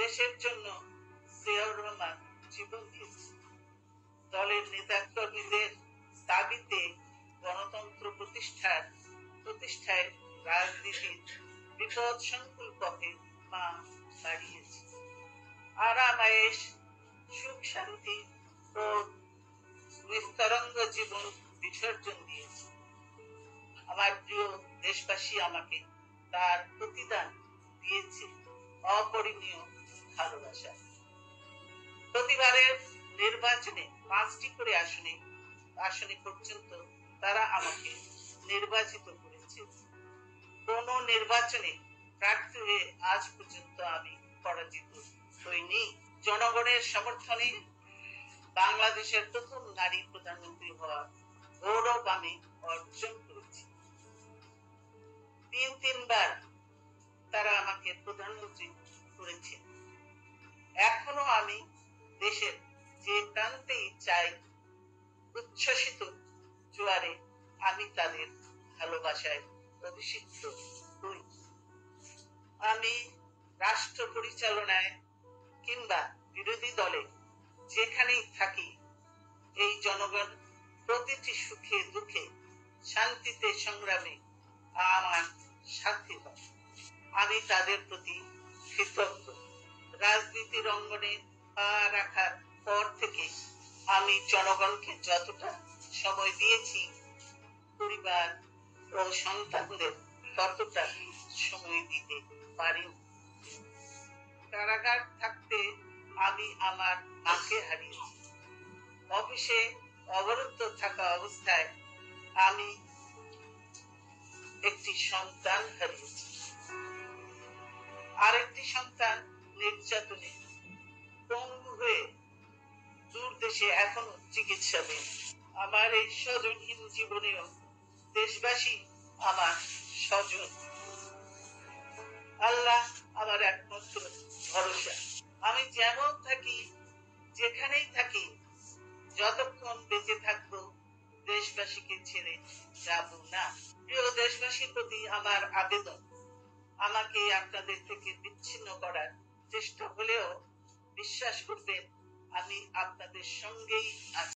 দেশের জন্য জিয়াউর রহমান জীবন দিয়েছে। দলের নেতাকর্মীদের দাবিতে গণতন্ত্র প্রতিষ্ঠায় রাজনীতির বিপদ সংকুল পথে মা দাঁড়িয়েছে। আরাম আয়েশ, সুখ শান্তি ও নিস্তরঙ্গ জীবন বিসর্জন দিয়েছে। আমার প্রিয় দেশবাসী আমাকে তার প্রতিদান দিয়েছে অপরিমেয় ভালোবাসা। প্রতিবারের নির্বাচনে 5টি করে আসনে পর্যন্ত তারা আমাকে নির্বাচিত করেছে। কোন নির্বাচনে প্রার্থী হয়ে আজ পর্যন্ত আমি পরাজিত হইনি। জনগণের সমর্থনে বাংলাদেশের প্রথম নারী প্রধানমন্ত্রী হওয়ার গৌরব আমি অর্জন করেছি। 3বার তারা আমাকে প্রধানমন্ত্রী করেছে। এখনো আমি দেশের যে প্রান্তেই চাই, উচ্ছ্বসিত জোয়ারে আমি তাদের ভালোবাসায় অভিষিক্ত হই। আমি রাষ্ট্র পরিচালনায় কিংবা বিরোধী দলে যেখানেই থাকি, এই জনগণ প্রতিটি সুখে দুঃখে শান্তিতে সংগ্রামে আমার সাথী হয়। আমি তাদের প্রতি কৃতজ্ঞ। রাজনীতির অঙ্গনে পা রাখার পর থেকে আমি জনগণকে যতটা সময় দিয়েছি, পরিবার ও সন্তানদের ততটা সময় দিতে পারিনি। কারাগার থাকতে আমি আমার মাকে হারিয়েছি। অফিসে অবরুদ্ধ থাকা অবস্থায় আমি একটি সন্তান হারিয়েছি। আরেকটি সন্তান নির্যাতনে পঙ্গু হয়ে দূর দেশে এখনো চিকিৎসাধীন। আমার এই স্বজনহীন জীবনেও দেশবাসী আমার স্বজন। আল্লাহ আমার একমাত্র ভরসা। আমি যেমন থাকি, যেখানেই থাকি, যতক্ষণ বেঁচে থাকবো দেশবাসীকে ছেড়ে যাব না। প্রিয় দেশবাসীর প্রতি আমার আবেদন, আমাকে আপনাদের থেকে বিচ্ছিন্ন করার চেষ্টা হলেও বিশ্বাস করবেন আমি আপনাদের সঙ্গেই আছি।